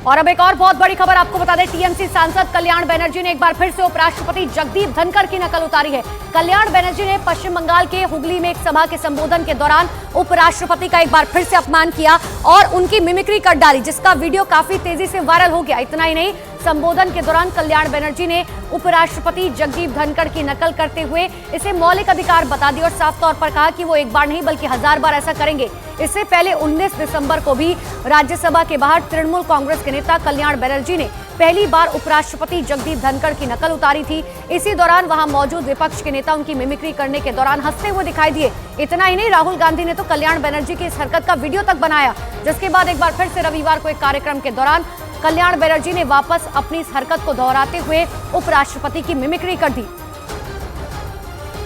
और अब एक और बहुत बड़ी खबर आपको बता दें, टीएमसी सांसद कल्याण बनर्जी ने एक बार फिर से उपराष्ट्रपति जगदीप धनखड़ की नकल उतारी है। कल्याण बनर्जी ने पश्चिम बंगाल के हुगली में एक सभा के संबोधन के दौरान उपराष्ट्रपति का एक बार फिर से अपमान किया और उनकी मिमिक्री कर डाली, जिसका वीडियो काफी तेजी से वायरल हो गया। इतना ही नहीं, संबोधन के दौरान कल्याण बनर्जी ने उपराष्ट्रपति जगदीप धनखड़ की नकल करते हुए इसे मौलिक अधिकार बता दिया और साफ तौर पर कहा कि वो एक बार नहीं बल्कि 1000 बार ऐसा करेंगे। इससे पहले 19 दिसंबर को भी राज्यसभा के बाहर तृणमूल कांग्रेस के नेता कल्याण बनर्जी ने पहली बार उपराष्ट्रपति जगदीप धनखड़ की नकल उतारी थी। इसी दौरान वहां मौजूद विपक्ष के नेता उनकी मिमिक्री करने के दौरान हंसते हुए दिखाई दिए। इतना ही नहीं, राहुल गांधी ने तो कल्याण बनर्जी की इस हरकत का वीडियो तक बनाया, जिसके बाद एक बार फिर से रविवार को एक कार्यक्रम के दौरान कल्याण बनर्जी ने वापस अपनी इस हरकत को दोहराते हुए उपराष्ट्रपति की मिमिक्री कर दी।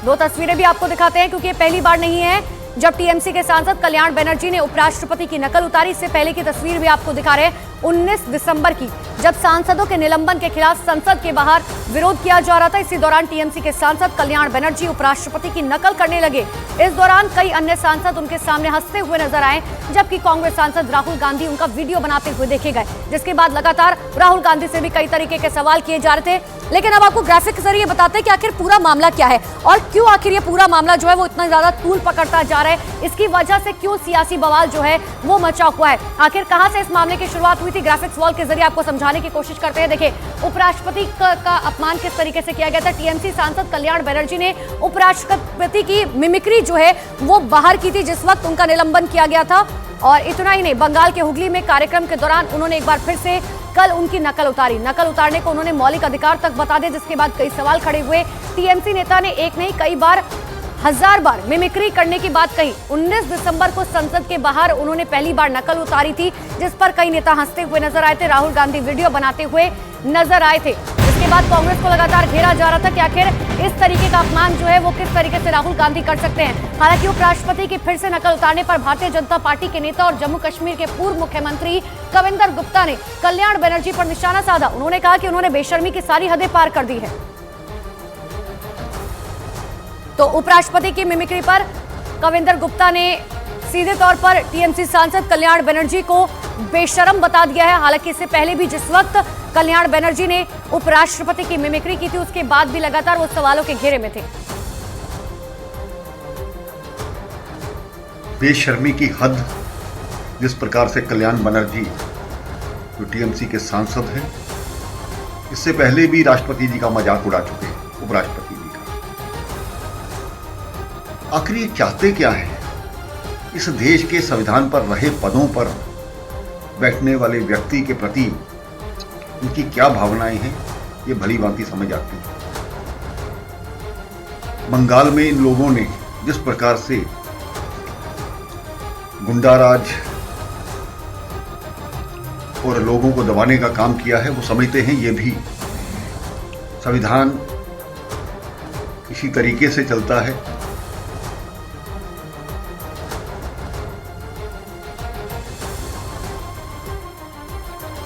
दो तस्वीरें भी आपको दिखाते हैं, क्योंकि ये पहली बार नहीं है जब टीएमसी के सांसद कल्याण बनर्जी ने उपराष्ट्रपति की नकल उतारी। इससे पहले की तस्वीर भी आपको दिखा रहे हैं 19 दिसंबर की, जब सांसदों के निलंबन के खिलाफ संसद के बाहर विरोध किया जा रहा था। इसी दौरान टीएमसी के सांसद कल्याण बनर्जी उपराष्ट्रपति की नकल करने लगे। इस दौरान कई अन्य सांसद उनके सामने हंसते हुए नजर आए, जबकि कांग्रेस सांसद राहुल गांधी उनका वीडियो बनाते हुए देखे गए, जिसके बाद लगातार राहुल गांधी से भी कई तरीके के सवाल किए जा रहे थे। लेकिन अब आपको ग्राफिक के जरिए बताते हैं कि आखिर पूरा मामला क्या है और क्यों आखिर ये पूरा मामला जो है वो इतना ज्यादा तूल पकड़ता जा रहा है। इसकी वजह से क्यों सियासी बवाल जो है वो मचा हुआ है, आखिर कहां से इस मामले की शुरुआत हुई थी। ग्राफिक्स वॉल के जरिए आपको समझाने की कोशिश करते हैं। देखिए, उपराष्ट्रपति का अपमान किस तरीके से किया गया था। टीएमसी सांसद कल्याण बनर्जी ने उपराष्ट्रपति की मिमिक्री जो है वो बाहर की थी जिस वक्त उनका निलंबन किया गया था। और इतना ही नहीं, बंगाल के हुगली में कार्यक्रम के दौरान उन्होंने एक बार फिर से कल उनकी नकल उतारी। नकल उतारने को उन्होंने मौलिक अधिकार तक बता दिया, जिसके बाद कई सवाल खड़े हुए। टीएमसी नेता ने एक नहीं कई बार 1000 बार मिमिक्री करने की बात कही। 19 दिसंबर को संसद के बाहर उन्होंने पहली बार नकल उतारी थी, जिस पर कई नेता हंसते हुए नजर आए थे। राहुल गांधी वीडियो बनाते हुए नजर आए थे। इसके बाद कांग्रेस को लगातार घेरा जा रहा था कि आखिर इस तरीके का अपमान जो है वो किस तरीके से राहुल गांधी कर सकते हैं। हालांकि उपराष्ट्रपति की फिर से नकल उतारने पर भारतीय जनता पार्टी के नेता और जम्मू कश्मीर के पूर्व मुख्यमंत्री कविंदर गुप्ता ने कल्याण बनर्जी पर निशाना साधा। उन्होंने कहा कि उन्होंने बेशर्मी की सारी हदें पार कर दी है। तो उपराष्ट्रपति की मिमिक्री पर कविंदर गुप्ता ने सीधे तौर पर टीएमसी सांसद कल्याण बनर्जी को बेशर्म बता दिया है। हालांकि इससे पहले भी जिस वक्त कल्याण बनर्जी ने उपराष्ट्रपति की मिमिक्री की थी, उसके बाद भी लगातार वो सवालों के घेरे में थे। बेशर्मी की हद जिस प्रकार से कल्याण बनर्जी जो टीएमसी के सांसद हैं, इससे पहले भी राष्ट्रपति जी का मजाक उड़ा चुके हैं, उपराष्ट्रपति जी का। आखिर ये चाहते क्या है? इस देश के संविधान पर रहे पदों पर बैठने वाले व्यक्ति के प्रति उनकी क्या भावनाएं हैं, ये भली भांति समझ आती है। बंगाल में इन लोगों ने जिस प्रकार से गुंडाराज और लोगों को दबाने का काम किया है, वो समझते हैं ये भी संविधान किसी तरीके से चलता है।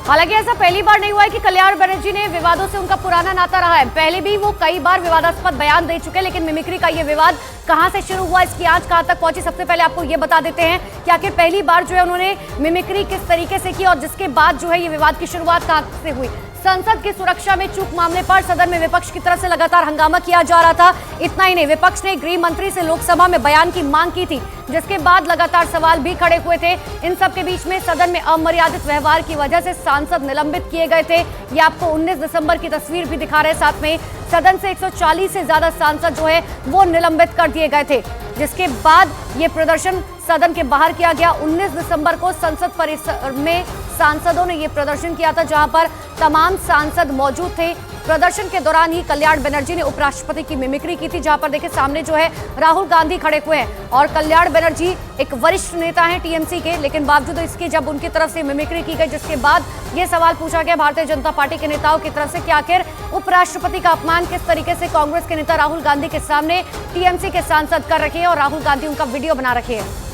हालांकि ऐसा पहली बार नहीं हुआ है कि कल्याण बनर्जी ने विवादों से उनका पुराना नाता रहा है। पहले भी वो कई बार विवादास्पद बयान दे चुके हैं, लेकिन मिमिक्री का ये विवाद कहां से शुरू हुआ, इसकी आंच कहां तक पहुंची, सबसे पहले आपको ये बता देते हैं कि आखिर पहली बार जो है उन्होंने मिमिक्री किस तरीके से की और जिसके बाद जो है ये विवाद की शुरुआत कहां से हुई। संसद की सुरक्षा में चूक मामले पर सदन में विपक्ष की तरफ से लगातार हंगामा किया जा रहा था। इतना ही नहीं, विपक्ष ने गृह मंत्री से लोकसभा में बयान की मांग की थी, जिसके बाद लगातार सवाल भी खड़े हुए थे। इन सब के बीच में सदन में अमर्यादित व्यवहार की वजह से सांसद निलंबित किए गए थे। ये आपको 19 दिसंबर की तस्वीर भी दिखा रहे हैं। साथ में सदन से 140 से ज्यादा सांसद जो है वो निलंबित कर दिए गए थे, जिसके बाद ये प्रदर्शन सदन के बाहर किया गया। 19 दिसंबर को संसद परिसर में सांसदों ने ये प्रदर्शन किया था, जहां पर तमाम सांसद मौजूद थे। प्रदर्शन के दौरान ही कल्याण बनर्जी ने उपराष्ट्रपति की मिमिक्री की थी, जहां पर देखिए सामने जो है राहुल गांधी खड़े हुए हैं और कल्याण बनर्जी एक वरिष्ठ नेता हैं टीएमसी के, लेकिन बावजूद इसके जब उनकी तरफ से मिमिक्री की गई, जिसके बाद ये सवाल पूछा गया भारतीय जनता पार्टी के नेताओं की तरफ से कि आखिर उपराष्ट्रपति का अपमान किस तरीके से कांग्रेस के नेता राहुल गांधी के सामने टीएमसी के सांसद कर रखे हैं और राहुल गांधी उनका वीडियो बना रखे हैं।